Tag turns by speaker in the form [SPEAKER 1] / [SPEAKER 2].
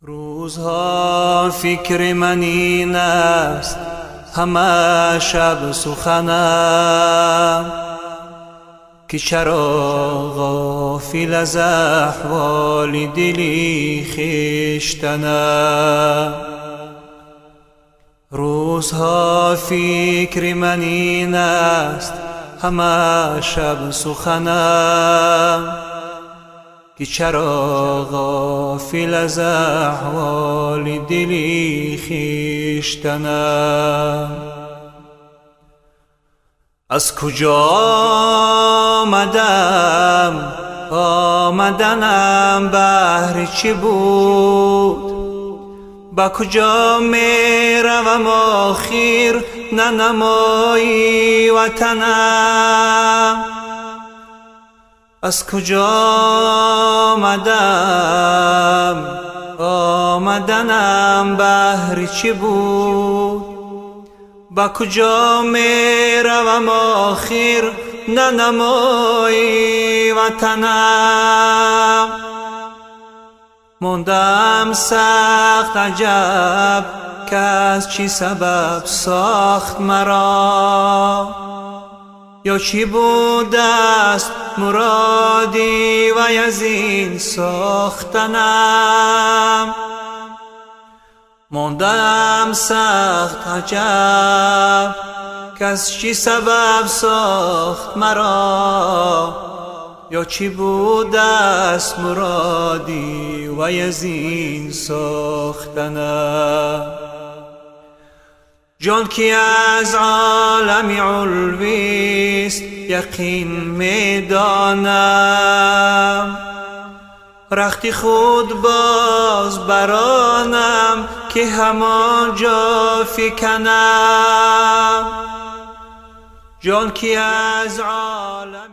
[SPEAKER 1] روزها فکر من این است، همه شب سخنم، که چرا غافل از احوال دلی خویشتنم. روزها فکر من این است، همه شب سخنم، که چرا غافل از احوال دلی خویشتنم. از کجا آمدنم بهر چه بود، با کجا می روم آخر ننمایی وطنم. از کجا آمدنم بهر چه بود، با کجا می روم آخر ننمایی وطنم. موندم سخت عجب که از چی سبب ساخت مرا، یا چی بود است مرادی و از این ساختنم. موندم سخت عجب که از چی سبب ساخت مرا، یا چی بود است مرادی و از این ساختنم. جان که از عالم علویست یقین میدانم، رخت خود باز برانم که همانجا فکنم. جان که از عالم